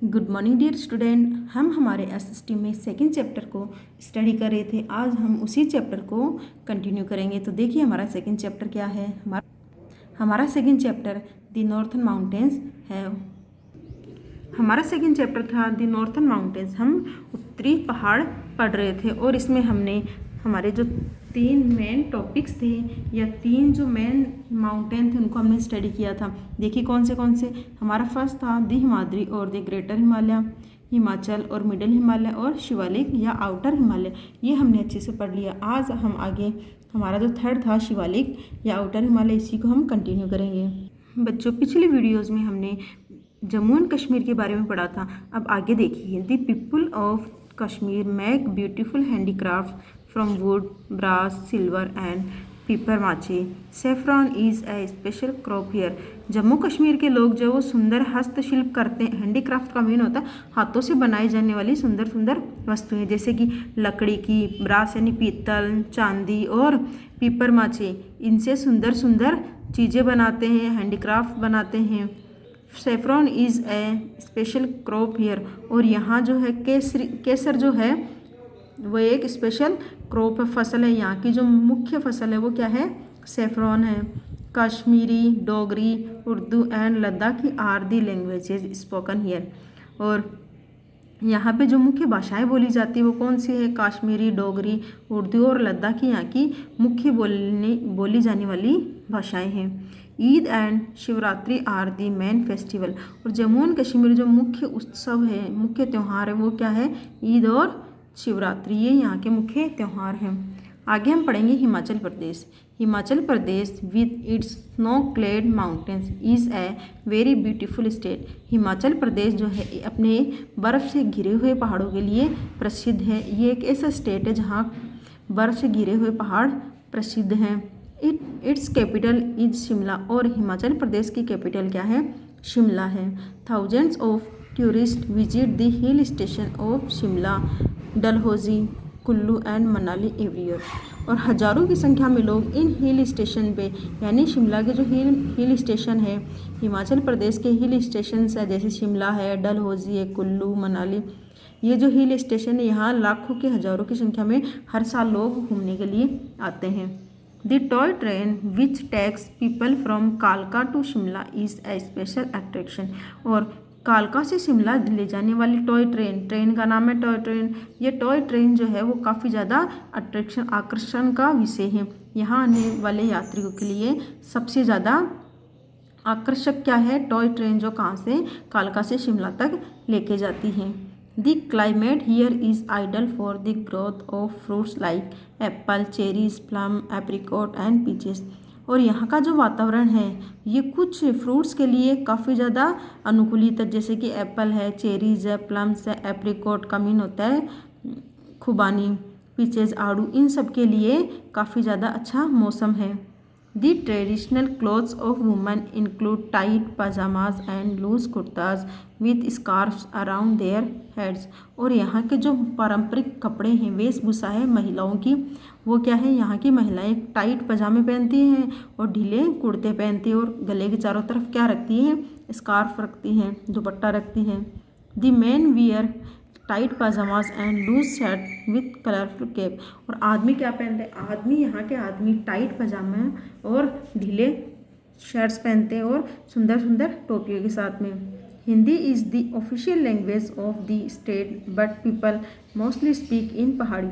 Good morning dear student. हम हमारे SST में सेकंड चैप्टर को स्टडी कर रहे थे। आज हम उसी चैप्टर को कंटिन्यू करेंगे। तो देखिए हमारा सेकंड चैप्टर क्या है। हमारा second chapter the northern mountains है। हमारा सेकंड चैप्टर था द नॉर्थन माउंटेन्स। हम उत्तरी पहाड़ पढ़ रहे थे और इसमें हमने हमारे जो 3 मेन टॉपिक्स थे या 3 जो मेन माउंटेन थे उनको हमने स्टडी किया था। देखिए कौन से। हमारा फर्स्ट था द हिमाद्री और द ग्रेटर हिमालय, हिमाचल और मिडिल हिमालय, और शिवालिक या आउटर हिमालय। ये हमने अच्छे से पढ़ लिया। आज हम आगे हमारा जो थर्ड था शिवालिक या आउटर हिमालय, इसी को हम कंटिन्यू करेंगे। बच्चों पिछले वीडियोज़ में हमने जम्मू एंड कश्मीर के बारे में पढ़ा था। अब आगे देखिए। The people of Kashmir make beautiful handicraft from wood, brass, silver and papier mache. Saffron is a special crop here. Jammu Kashmir के लोग जो वो सुंदर हस्तशिल्प करते हैं। हैंडीक्राफ्ट का मीन होता है हाथों से बनाई जाने वाली सुंदर सुंदर वस्तुएं, जैसे कि लकड़ी की, ब्रास यानी पीतल, चांदी और पीपर माची। इनसे सुंदर सुंदर चीज़ें बनाते हैं, हैंडीक्राफ्ट बनाते हैं। Saffron is a special crop here. और यहाँ जो है केसर जो है वो एक स्पेशल क्रॉप फसल है। यहाँ की जो मुख्य फसल है वो क्या है? सेफ्रॉन है। Kashmiri, Dogri, Urdu and Ladakhi are the languages spoken here. और यहाँ पे जो मुख्य भाषाएं बोली जाती है वो कौन सी है? कश्मीरी, डोगरी, उर्दू और लद्दाखी यहाँ की मुख्य बोली जाने वाली भाषाएं हैं। Eid and Shivratri are the main festival. और जम्मू एंड कश्मीर जो मुख्य उत्सव है, मुख्य त्यौहार है, वो क्या है? ईद और शिवरात्रि। ये यहाँ के मुख्य त्यौहार हैं। आगे हम पढ़ेंगे Himachal Pradesh. Himachal Pradesh with its snow clad mountains is a very beautiful state. Himachal Pradesh जो है अपने बर्फ़ से घिरे हुए पहाड़ों के लिए प्रसिद्ध है। ये एक ऐसा स्टेट है जहाँ बर्फ़ से घिरे हुए पहाड़ प्रसिद्ध हैं। It's capital is Shimla. और हिमाचल प्रदेश की कैपिटल क्या है? शिमला है। Thousands of tourist visit the hill station of Shimla, Dalhousie, Kullu and Manali every year. और हज़ारों की संख्या में लोग इन हिल स्टेशन पे, यानी शिमला के जो हिल स्टेशन है, हिमाचल प्रदेश के हिल स्टेशन है, जैसे शिमला है, डलहौजी है, कुल्लू, मनाली, ये जो हिल स्टेशन है यहाँ लाखों के, हज़ारों की संख्या में हर साल लोग घूमने के लिए आते हैं। The toy train which takes people from कालका to Shimla is a special attraction. और कालका से शिमला ले जाने वाली टॉय ट्रेन का नाम है टॉय ट्रेन। ये टॉय ट्रेन जो है वो काफ़ी ज़्यादा आकर्षण का विषय है। यहाँ आने वाले यात्रियों के लिए सबसे ज़्यादा आकर्षक क्या है? टॉय ट्रेन, जो कहाँ से? कालका से शिमला तक लेके जाती है। The climate here is ideal for the growth of fruits like apple, cherries, plum, apricot and peaches. और यहाँ का जो वातावरण है ये कुछ फ्रूट्स के लिए काफ़ी ज़्यादा अनुकूलित है, जैसे कि एप्पल है, चेरीज है, प्लम्स है, एप्रिकॉट का मीन होता है खुबानी, पीचेस आड़ू, इन सब के लिए काफ़ी ज़्यादा अच्छा मौसम है। The traditional clothes of women include tight pajamas and loose kurtas with scarves around their heads। और यहाँ के जो पारंपरिक कपड़े हैं, वेशभूषा है महिलाओं की, वो क्या है? यहाँ की महिलाएं टाइट पजामे पहनती हैं और ढीले कुर्ते पहनती हैं और गले के चारों तरफ क्या रखती हैं? स्कार्फ रखती हैं, दुपट्टा रखती हैं। The men wear tight pyjamas and loose shirt with colourful cap. और आदमी क्या पहनते हैं? यहाँ के आदमी टाइट पजामे और ढीले शर्ट्स पहनते हैं और सुंदर सुंदर टोपियों के साथ में। Hindi is the official language of the state but people mostly speak in पहाड़ी।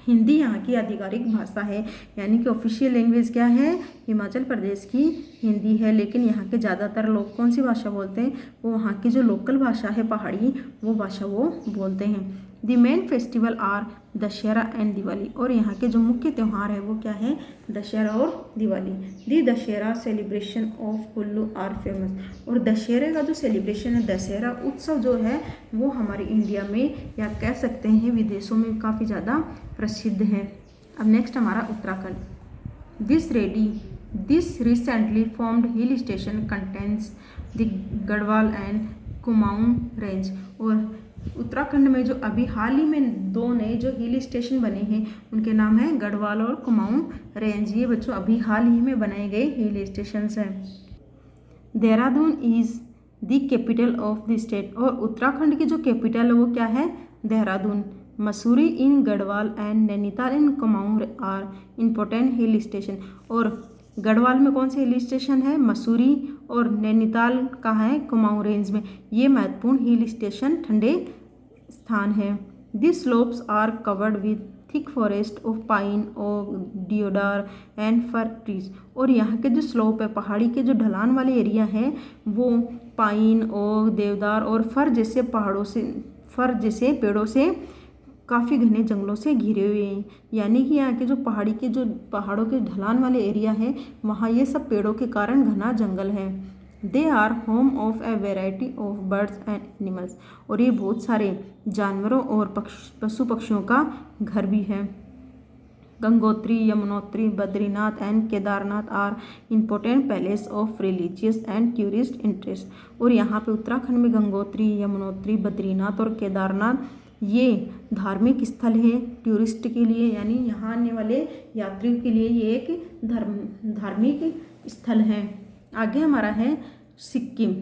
हिंदी यहाँ की आधिकारिक भाषा है, यानी कि ऑफिशियल लैंग्वेज क्या है? हिमाचल प्रदेश की हिंदी है। लेकिन यहाँ के ज़्यादातर लोग कौन सी भाषा बोलते हैं? वो वहाँ की जो लोकल भाषा है पहाड़ी, वो भाषा वो बोलते हैं। The main festival are Dussehra and Diwali. और यहाँ के जो मुख्य त्यौहार है वो क्या है? दशहरा और Diwali. The Dussehra celebration of Kullu are famous. और दशहरे का जो सेलिब्रेशन है, दशहरा उत्सव जो है वो हमारे इंडिया में, या कह सकते हैं विदेशों में, काफ़ी ज़्यादा प्रसिद्ध है। अब नेक्स्ट हमारा Uttarakhand. This recently formed hill station contains the Garhwal and Kumaon range. और उत्तराखंड में जो अभी हाल ही में 2 नए जो हिल स्टेशन बने हैं उनके नाम है गढ़वाल और कुमाऊं रेंज। ये बच्चों अभी हाल ही में बनाए गए हिल स्टेशंस हैं। Dehradun is the capital of the state, और उत्तराखंड की जो कैपिटल है वो क्या है, Dehradun. Mussoorie in Garhwal and Nainital in Kumaon are important hill station, और गढ़वाल में कौन से हिल स्टेशन है, मसूरी, और नैनीताल कहाँ है, कुमाऊं रेंज में। ये महत्वपूर्ण हिल स्टेशन ठंडे स्थान है। This slopes are covered with thick forest of pine और डियोडार एंड फर ट्रीज, और यहाँ के जो स्लोप है, पहाड़ी के जो ढलान वाले एरिया है, वो पाइन और देवदार और फर जैसे पेड़ों से काफ़ी घने जंगलों से घिरे हुए हैं। यानी कि यहाँ के जो पहाड़ों के ढलान वाले एरिया है, वहाँ ये सब पेड़ों के कारण घना जंगल है। They are home of a variety of birds and animals, और ये बहुत सारे जानवरों और पशु पक्षियों का घर भी है। Gangotri, Yamunotri, Badrinath and Kedarnath are important palace of religious and tourist interest, और यहाँ पे उत्तराखंड में गंगोत्री, यमुनोत्री, बद्रीनाथ और केदारनाथ ये धार्मिक स्थल है टूरिस्ट के लिए, यानी यहाँ आने वाले यात्रियों के लिए ये एक धार्मिक स्थल है। आगे हमारा है Sikkim.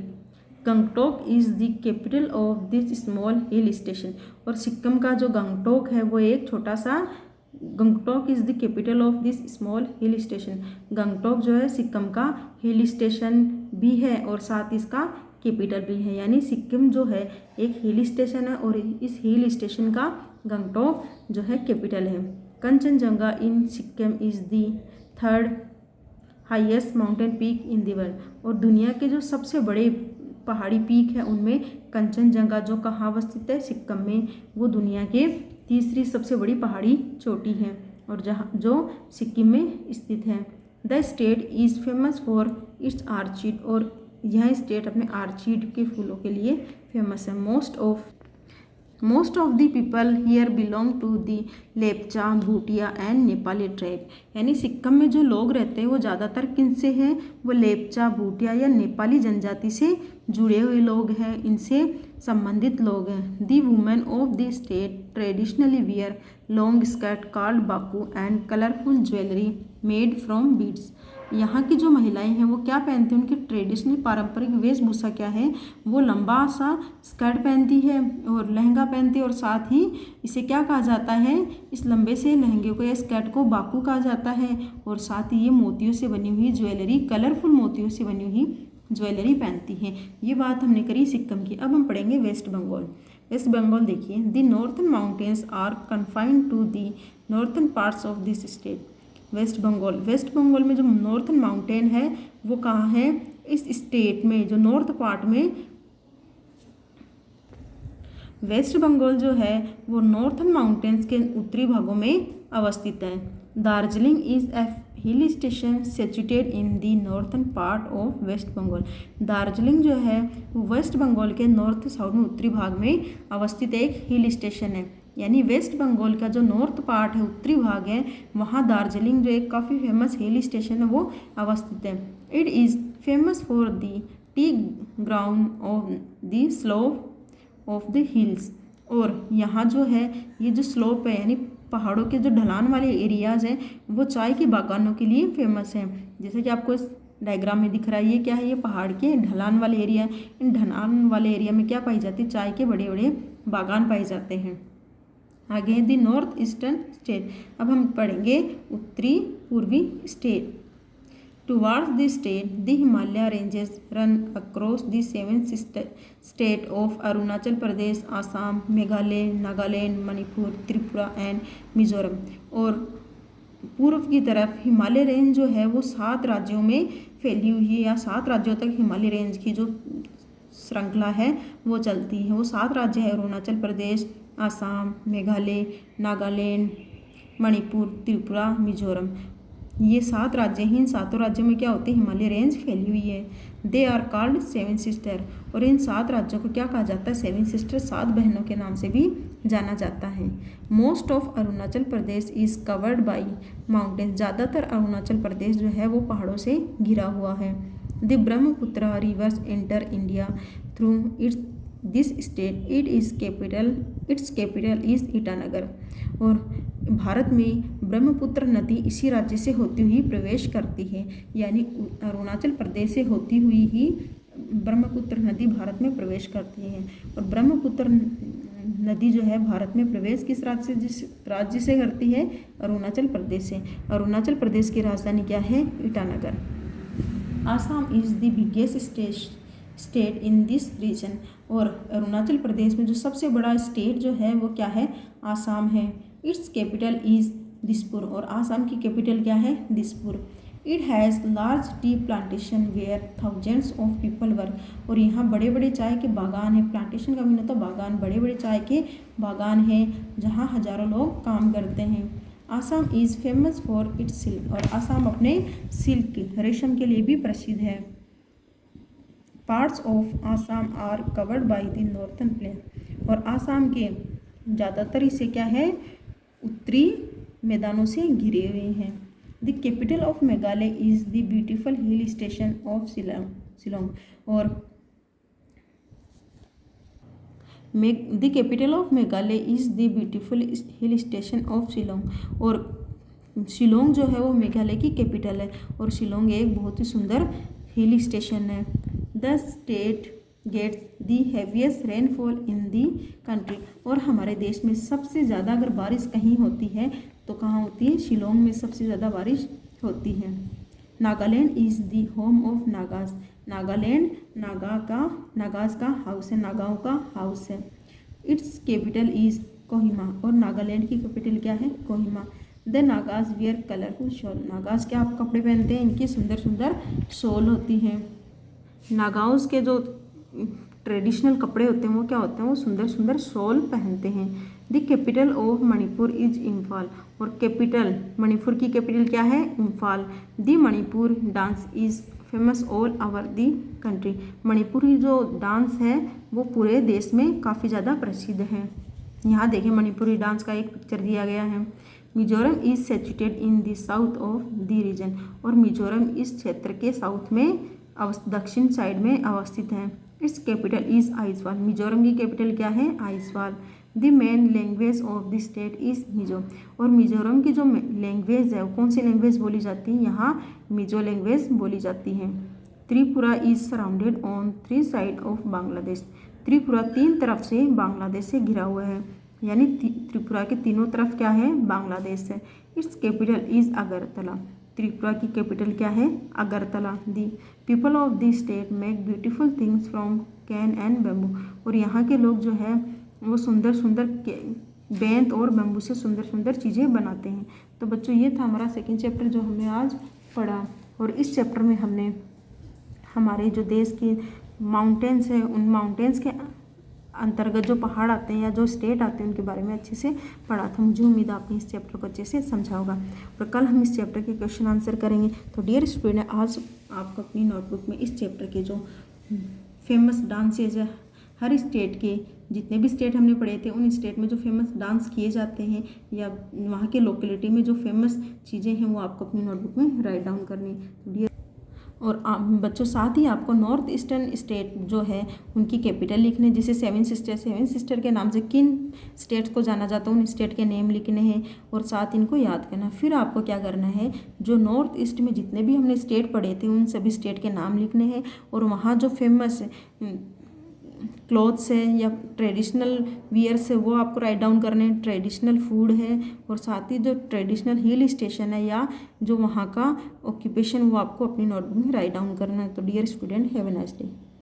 Gangtok is the capital of this small hill station, और सिक्किम का जो गंगटोक है वो एक छोटा सा, Gangtok is the capital of this small hill station. Gangtok जो है सिक्किम का हिल स्टेशन भी है और साथ इसका कैपिटल भी है, यानी सिक्किम जो है एक हिल स्टेशन है और इस हिल स्टेशन का गंगटोक जो है कैपिटल है। Kanchenjunga in Sikkim is the third highest mountain peak in the world, और दुनिया के जो सबसे बड़े पहाड़ी पीक है उनमें कंचनजंगा जो कहाँ अवस्थित है, सिक्किम में, वो दुनिया के तीसरी सबसे बड़ी पहाड़ी चोटी है और जहाँ जो सिक्किम में स्थित है। The state is famous for its Archid, और यह स्टेट अपने आर्चिड के फूलों के लिए फेमस है। Most of the people here belong to the Lepcha, Bhutia and Nepali tribe, यानी सिक्किम में जो लोग रहते हैं वो ज़्यादातर किन से हैं, वो लेपचा, भूटिया या नेपाली जनजाति से जुड़े हुए लोग हैं, इनसे संबंधित लोग हैं। दी women of the state traditionally wear long skirt called Baku and colourful jewellery made from beads, यहाँ की जो महिलाएं हैं वो क्या पहनती हैं, उनकी ट्रेडिशनल पारंपरिक वेशभूषा क्या है, वो लंबा सा स्कर्ट पहनती है और लहंगा पहनती है, और साथ ही इसे क्या कहा जाता है, इस लंबे से लहंगे को या स्कर्ट को बाकू कहा जाता है, और साथ ही ये मोतियों से बनी हुई ज्वेलरी, कलरफुल मोतियों से बनी हुई ज्वेलरी पहनती हैं। ये बात हमने करी सिक्किम की। अब हम पढ़ेंगे वेस्ट बंगाल। वेस्ट बंगाल देखिए, the northern mountains are confined to the northern parts of this state. West Bengal में जो नॉर्थन माउंटेन है वो कहाँ है, इस स्टेट में जो नॉर्थ पार्ट में वेस्ट बंगाल जो है वो नॉर्थन माउंटेन्स के उत्तरी भागों में अवस्थित है। Darjeeling is a hill station situated in the northern part of West Bengal. Darjeeling जो है वो वेस्ट बंगाल के नॉर्थ साउथ में उत्तरी भाग में अवस्थित एक हिल स्टेशन है, यानी वेस्ट बंगाल का जो नॉर्थ पार्ट है, उत्तरी भाग है, वहाँ दार्जिलिंग जो एक काफ़ी फेमस हिल स्टेशन है वो अवस्थित है। It is famous for the T ground of the slope of the hills, और यहाँ जो है ये जो स्लोप है यानी पहाड़ों के जो ढलान वाले एरियाज़ हैं वो चाय के बागानों के लिए फेमस हैं। जैसे कि आपको इस डायग्राम में दिख रहा है, ये क्या है, ये पहाड़ के ढलान वाले एरिया। इन ढलान वाले एरिया में क्या पाई जाती है, चाय के बड़े बड़े बागान पाए जाते हैं। आगे द नॉर्थ ईस्टर्न स्टेट। अब हम पढ़ेंगे उत्तरी पूर्वी state. Towards the state the Himalaya ranges run across the 7 state of Arunachal Pradesh, Assam, Meghalaya, Nagaland, Manipur, Tripura and Mizoram. और पूर्व की तरफ हिमालय रेंज जो है वो 7 राज्यों में फैली हुई है, या 7 राज्यों तक हिमालय रेंज की जो श्रृंखला है वो चलती है। वो 7 राज्य है, अरुणाचल प्रदेश, आसाम, मेघालय, नागालैंड, मणिपुर, त्रिपुरा, मिजोरम। ये 7 राज्य हैं। इन 7 राज्यों में क्या होती है, हिमालय रेंज फैली हुई है। दे आर कॉल्ड 7 सिस्टर, और इन 7 राज्यों को क्या कहा जाता है, 7 सिस्टर, 7 बहनों के नाम से भी जाना जाता है। Most of Arunachal Pradesh is covered by mountain, ज़्यादातर अरुणाचल प्रदेश जो है वो पहाड़ों से घिरा हुआ है। The Brahmaputra reverse enter India through this state, it's capital is Itanagar, और भारत में ब्रह्मपुत्र नदी इसी राज्य से होती हुई प्रवेश करती है, यानी अरुणाचल प्रदेश से होती हुई ही ब्रह्मपुत्र नदी भारत में प्रवेश करती है। और ब्रह्मपुत्र नदी जो है भारत में प्रवेश किस राज्य से करती है? अरुणाचल प्रदेश से। अरुणाचल प्रदेश की राजधानी क्या है? Itanagar. Assam is the biggest state in this region. और अरुणाचल प्रदेश में जो सबसे बड़ा स्टेट जो है वो क्या है? आसाम है। Its capital is Dispur. और आसाम की कैपिटल क्या है? Dispur. It has large tea plantation where thousands of people work. और यहाँ बड़े बड़े चाय के बागान हैं। प्लांटेशन का मीन होता है बागान, बड़े बड़े चाय के बागान हैं जहाँ हजारों लोग काम करते हैं। Assam is famous for its silk. और आसाम अपने सिल्क रेशम के लिए भी प्रसिद्ध है। Parts of Assam are covered by the northern plain. और आसाम के ज़्यादातर हिस्से क्या है? उत्तरी मैदानों से घिरे हुए हैं। The capital of Meghalaya is the beautiful hill station of Shillong. और the capital of Meghalaya is the beautiful hill station of Shillong. और शिलोंग जो है वो मेघालय की कैपिटल है। और शिलोंग एक बहुत ही सुंदर हिल स्टेशन है। The state gets the heaviest rainfall in the country. और हमारे देश में सबसे ज़्यादा अगर बारिश कहीं होती है तो कहाँ होती है? शिलोंग में सबसे ज़्यादा बारिश होती है। Nagaland is the home of Nagas. Nagaland Nagas का हाउस है, नागाओं का हाउस है। Its capital is Kohima. और नागालैंड की कैपिटल क्या है? Kohima. The Nagas wear colourful shawl. Nagas क्या आप कपड़े पहनते हैं? इनकी सुंदर सुंदर शॉल होती हैं। नागाओस के जो ट्रेडिशनल कपड़े होते हैं वो क्या होते हैं? वो सुंदर सुंदर शॉल पहनते हैं। The capital of Manipur is Imphal. और कैपिटल मणिपुर की कैपिटल क्या है? Imphal. The Manipur dance is famous all over the country. Manipuri जो डांस है वो पूरे देश में काफ़ी ज़्यादा प्रसिद्ध है। यहाँ देखें मणिपुरी डांस का एक पिक्चर दिया गया है। Mizoram is situated in the south of the region. और मिजोरम इस क्षेत्र के साउथ में दक्षिण साइड में अवस्थित है। Its capital is Aizawl. Mizoram की कैपिटल क्या है? Aizawl. The main language of the state is Mizo. और मिजोरम की जो लैंग्वेज है वो कौन सी लैंग्वेज बोली जाती है? यहाँ मिजो लैंग्वेज बोली जाती है। Tripura is surrounded on 3 side of Bangladesh. Tripura 3 तरफ से बांग्लादेश से घिरा हुआ है। यानी त्रिपुरा के तीनों तरफ क्या है? बांग्लादेश है। Its capital is Agartala. Tripura की कैपिटल क्या है? Agartala. The people of the state make beautiful things from can and bamboo. और यहाँ के लोग जो है वो सुंदर सुंदर बेंत और बैम्बू से सुंदर सुंदर चीज़ें बनाते हैं। तो बच्चों ये था हमारा सेकंड चैप्टर जो हमने आज पढ़ा। और इस चैप्टर में हमने हमारे जो देश के माउंटेन्स हैं उन माउंटेन्स के अंतर्गत जो पहाड़ आते हैं या जो स्टेट आते हैं उनके बारे में अच्छे से पढ़ा था। मुझे उम्मीद है आपने इस चैप्टर को अच्छे से समझा होगा। और कल हम इस चैप्टर के क्वेश्चन आंसर करेंगे। तो डियर स्टूडेंट, आज आपको अपनी नोटबुक में इस चैप्टर के जो फेमस डांसेज है हर स्टेट के, जितने भी स्टेट हमने पढ़े थे उन स्टेट में जो फेमस डांस किए जाते हैं या वहाँ के लोकेलिटी में जो फेमस चीज़ें हैं वो आपको अपनी नोटबुक में राइट डाउन करनी। तो डियर और बच्चों साथ ही आपको नॉर्थ ईस्टर्न स्टेट जो है उनकी कैपिटल लिखने, जैसे 7 सिस्टर के नाम से किन स्टेट्स को जाना जाता है उन स्टेट के नेम लिखने हैं और साथ इनको याद करना। फिर आपको क्या करना है, जो नॉर्थ ईस्ट में जितने भी हमने स्टेट पढ़े थे उन सभी स्टेट के नाम लिखने हैं और वहाँ जो फेमस क्लॉथ्स है या ट्रेडिशनल वियर्स है वो आपको राइट डाउन करने हैं, ट्रेडिशनल फूड है और साथ ही जो ट्रेडिशनल हिल स्टेशन है या जो वहाँ का ऑक्यूपेशन वो आपको अपनी नोटबुक में राइट डाउन करना है। तो dear student, have a nice day.